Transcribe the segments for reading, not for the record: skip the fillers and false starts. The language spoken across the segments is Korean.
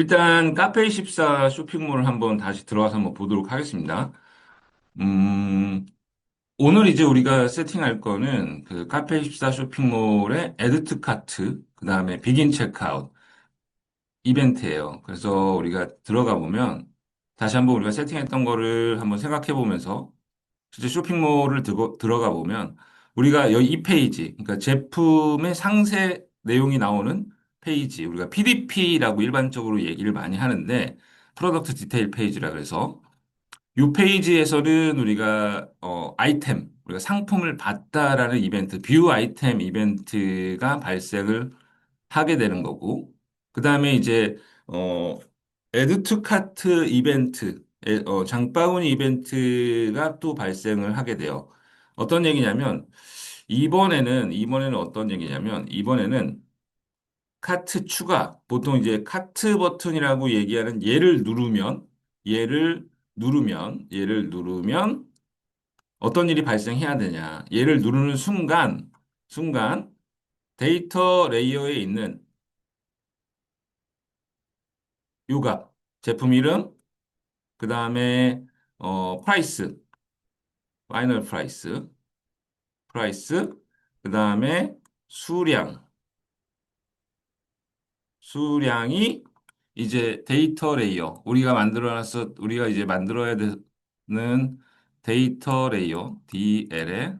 일단 카페24 쇼핑몰을 한번 다시 들어가서 한번 보도록 하겠습니다. 음, 오늘 이제 우리가 세팅할 거는 그 카페24 쇼핑몰의 애드 투 카트, 그 다음에 비긴 체크아웃 이벤트예요. 그래서 우리가 들어가 보면 다시 한번 우리가 세팅했던 거를 한번 생각해 보면서 실제 쇼핑몰을 들어가 보면 우리가 여기 이 페이지, 그러니까 제품의 상세 내용이 나오는 페이지, 우리가 PDP라고 일반적으로 얘기를 많이 하는데 프로덕트 디테일 페이지라 그래서 이 페이지에서는 우리가 아이템, 우리가 상품을 봤다라는 이벤트, 뷰 아이템 이벤트가 발생을 하게 되는 거고, 그 다음에 이제 어, 애드 투 카트 이벤트, 장바구니 이벤트가 또 발생을 하게 돼요. 어떤 얘기냐면 이번에는 어떤 얘기냐면 이번에는 카트 추가, 보통 이제 카트 버튼이라고 얘기하는 얘를 누르면 어떤 일이 발생해야 되냐. 얘를 누르는 순간 데이터 레이어에 있는 요값, 제품 이름, 그 다음에 프라이스, 파이널 프라이스, 그 다음에 수량, 수량이 이제 데이터 레이어, 우리가 이제 만들어야 되는 데이터 레이어, DL에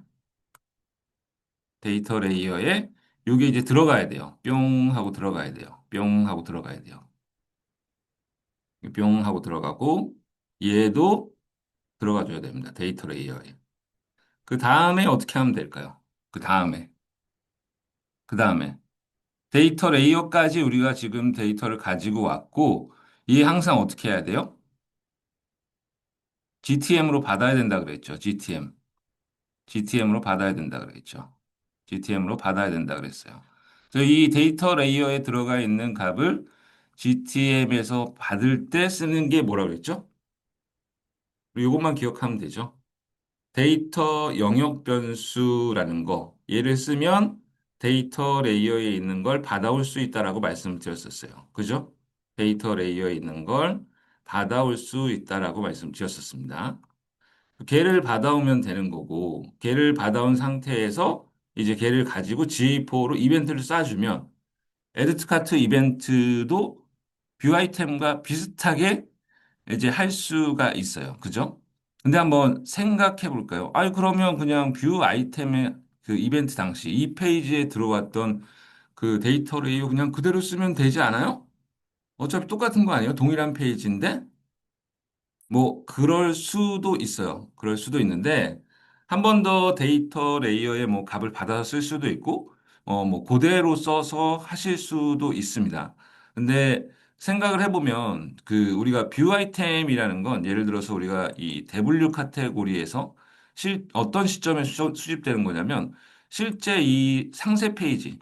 데이터 레이어에 이게 이제 들어가야 돼요. 뿅 하고 들어가야 돼요. 뿅 하고 들어가야 돼요. 뿅 하고 들어가고 얘도 들어가줘야 됩니다. 데이터 레이어에. 그 다음에 어떻게 하면 될까요? 그 다음에, 그 다음에 데이터 레이어까지 우리가 지금 데이터를 가지고 왔고 얘 항상 어떻게 해야 돼요? GTM으로 받아야 된다 그랬죠. GTM. GTM으로 받아야 된다 그랬죠. GTM으로 받아야 된다 그랬어요. 그래서 이 데이터 레이어에 들어가 있는 값을 GTM에서 받을 때 쓰는 게 뭐라 그랬죠? 이것만 기억하면 되죠. 데이터 영역 변수라는 거, 얘를 쓰면 데이터 레이어에 있는 걸 받아올 수 있다라고 말씀드렸었어요. 그죠? 데이터 레이어에 있는 걸 받아올 수 있다라고 말씀드렸었습니다. 걔를 받아오면 되는 거고, 걔를 받아온 상태에서 이제 걔를 가지고 GA4로 이벤트를 쏴주면, 에드트 카트 이벤트도 뷰 아이템과 비슷하게 이제 할 수가 있어요. 그죠? 근데 한번 생각해 볼까요? 아니, 그러면 그냥 뷰 아이템의 그 이벤트 당시 이 페이지에 들어왔던 그 데이터를 그냥 그대로 쓰면 되지 않아요? 어차피 똑같은 거 아니에요? 동일한 페이지인데? 뭐, 그럴 수도 있어요. 그럴 수도 있는데, 한 번 더 데이터 레이어에 뭐 값을 받아서 쓸 수도 있고, 뭐, 그대로 써서 하실 수도 있습니다. 근데 생각을 해보면, 우리가 뷰 아이템이라는 건 예를 들어서 우리가 이 대분류 카테고리에서 어떤 시점에 수집되는 거냐면, 실제 이 상세 페이지,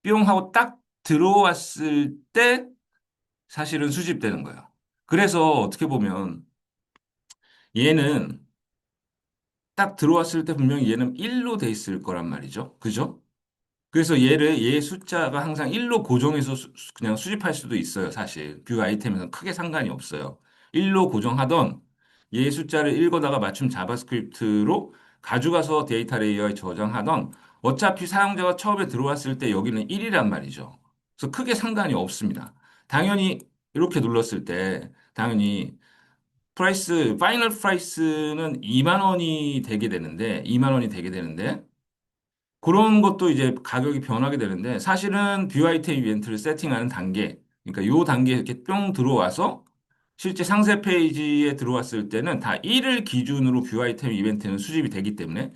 뿅 하고 딱 들어왔을 때 사실은 수집되는 거예요. 그래서 어떻게 보면, 얘는 딱 들어왔을 때 분명히 얘는 1로 돼 있을 거란 말이죠. 그죠? 그래서 얘 숫자가 항상 1로 고정해서 그냥 수집할 수도 있어요. 사실. 뷰 아이템에서는 크게 상관이 없어요. 1로 고정하던 얘 숫자를 읽어다가 맞춤 자바스크립트로 가져가서 데이터 레이어에 저장하던 어차피 사용자가 처음에 들어왔을 때 여기는 1이란 말이죠. 그래서 크게 상관이 없습니다. 당연히 이렇게 눌렀을 때 당연히 파이널 프라이스는 2만 원이 되게 되는데, 2만 원이 되게 되는데, 그런 것도 이제 가격이 변하게 되는데, 사실은 뷰 아이템 이벤트를 세팅하는 단계, 그러니까 요 단계에 이렇게 뿅 들어와서, 실제 상세 페이지에 들어왔을 때는 다 1을 기준으로 뷰 아이템 이벤트는 수집이 되기 때문에,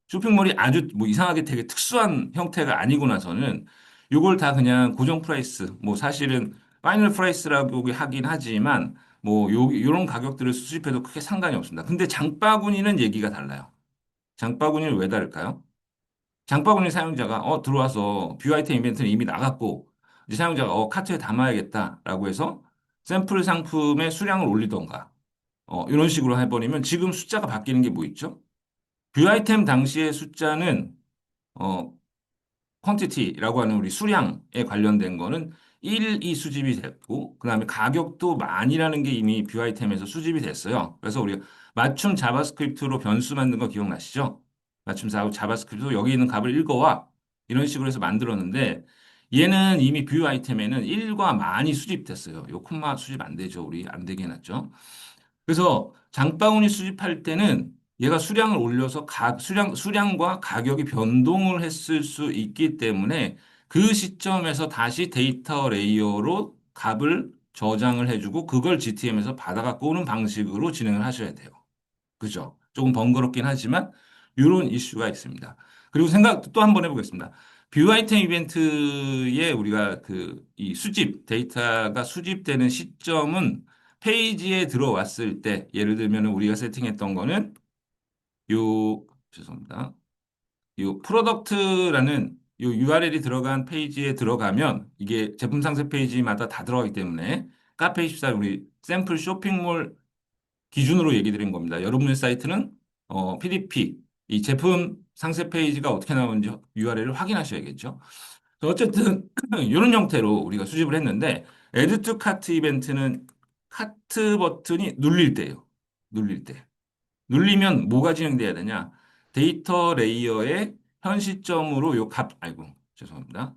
쇼핑몰이 아주 뭐 이상하게 되게 특수한 형태가 아니고 나서는 요걸 다 그냥 고정 프라이스, 뭐 사실은 파이널 프라이스라고 하긴 하지만 뭐 요런 가격들을 수집해도 크게 상관이 없습니다. 근데 장바구니는 얘기가 달라요. 장바구니는 왜 다를까요? 장바구니 사용자가 들어와서 뷰 아이템 이벤트는 이미 나갔고 이제 사용자가 카트에 담아야겠다라고 해서 샘플 상품의 수량을 올리던가 이런 식으로 해버리면 지금 숫자가 바뀌는 게 뭐 있죠? 뷰 아이템 당시의 숫자는 어, 퀀티티라고 하는 우리 수량에 관련된 거는 1이 수집이 됐고, 그 다음에 가격도 만이라는 게 이미 뷰 아이템에서 수집이 됐어요. 그래서 우리가 맞춤 자바스크립트로 변수 만든 거 기억나시죠? 맞춤 자바스크립트로 여기 있는 값을 읽어와. 이런 식으로 해서 만들었는데, 얘는 이미 뷰 아이템에는 1과 만이 수집됐어요. 요 콤마 수집 안 되죠. 우리 안 되게 해놨죠. 그래서 장바구니 수집할 때는 얘가 수량을 올려서 수량과 가격이 변동을 했을 수 있기 때문에 그 시점에서 다시 데이터 레이어로 값을 저장을 해주고 그걸 GTM에서 받아갖고 오는 방식으로 진행을 하셔야 돼요. 그죠? 조금 번거롭긴 하지만 이런 이슈가 있습니다. 그리고 생각 또 한 번 해보겠습니다. 뷰 아이템 이벤트에 우리가 그 이 수집 데이터가 수집되는 시점은 페이지에 들어왔을 때 예를 들면 우리가 세팅했던 거는 요 죄송합니다. 요 프로덕트라는 요 URL이 들어간 페이지에 들어가면 이게 제품 상세 페이지마다 다 들어가기 때문에 카페24 우리 샘플 쇼핑몰 기준으로 얘기 드린 겁니다. 여러분의 사이트는 PDP, 이 제품 상세 페이지가 어떻게 나오는지 URL을 확인하셔야겠죠. 그래서 어쨌든 이런 형태로 우리가 수집을 했는데 Add to Cart 이벤트는 카트 버튼이 눌릴 때예요. 눌릴 때. 눌리면 뭐가 진행돼야 되냐? 데이터 레이어의 현 시점으로 아이고, 죄송합니다.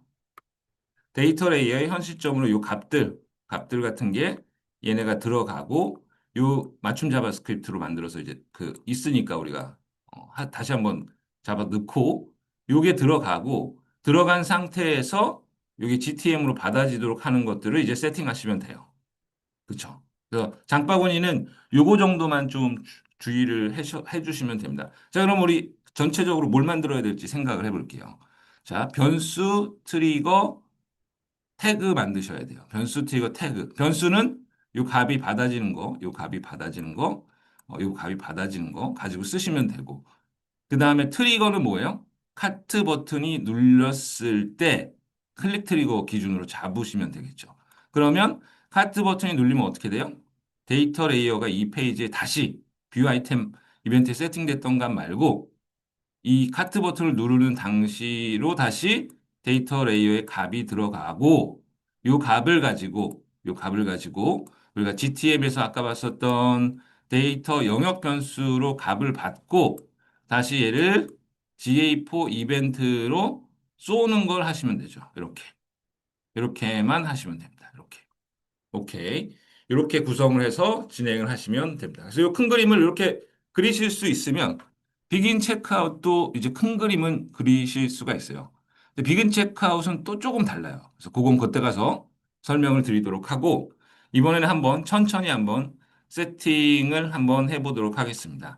데이터 레이어의 현 시점으로 요 값들 같은 게 얘네가 들어가고 요 맞춤 자바스크립트로 만들어서 이제 그 있으니까 우리가 다시 한번 잡아 넣고 요게 들어가고 들어간 상태에서 요게 GTM으로 받아지도록 하는 것들을 이제 세팅하시면 돼요. 그렇죠? 그래서 장바구니는 요거 정도만 좀 주의를 해주시면 됩니다. 자, 그럼 우리 전체적으로 뭘 만들어야 될지 생각을 해볼게요. 자, 변수 트리거 태그 만드셔야 돼요. 변수 트리거 태그. 변수는 요 값이 받아지는 거, 요 값이 받아지는 거, 요 값이 받아지는 거 가지고 쓰시면 되고. 그 다음에 트리거는 뭐예요? 카트 버튼이 눌렸을 때 클릭 트리거 기준으로 잡으시면 되겠죠. 그러면 카트 버튼이 눌리면 어떻게 돼요? 데이터 레이어가 이 페이지에 다시 뷰 아이템 이벤트에 세팅됐던 값 말고 이 카트 버튼을 누르는 당시로 다시 데이터 레이어에 값이 들어가고 요 값을 가지고 우리가 GTM에서 아까 봤었던 데이터 영역 변수로 값을 받고 다시 얘를 GA4 이벤트로 쏘는 걸 하시면 되죠. 이렇게만 하시면 됩니다. 이렇게. 오케이. 이렇게 구성을 해서 진행을 하시면 됩니다. 그래서 이 큰 그림을 이렇게 그리실 수 있으면 비긴 체크아웃도 이제 큰 그림은 그리실 수가 있어요. 근데 비긴 체크아웃은 또 조금 달라요. 그래서 그건 그때 가서 설명을 드리도록 하고 이번에는 한번 천천히 한번 세팅을 한번 해보도록 하겠습니다.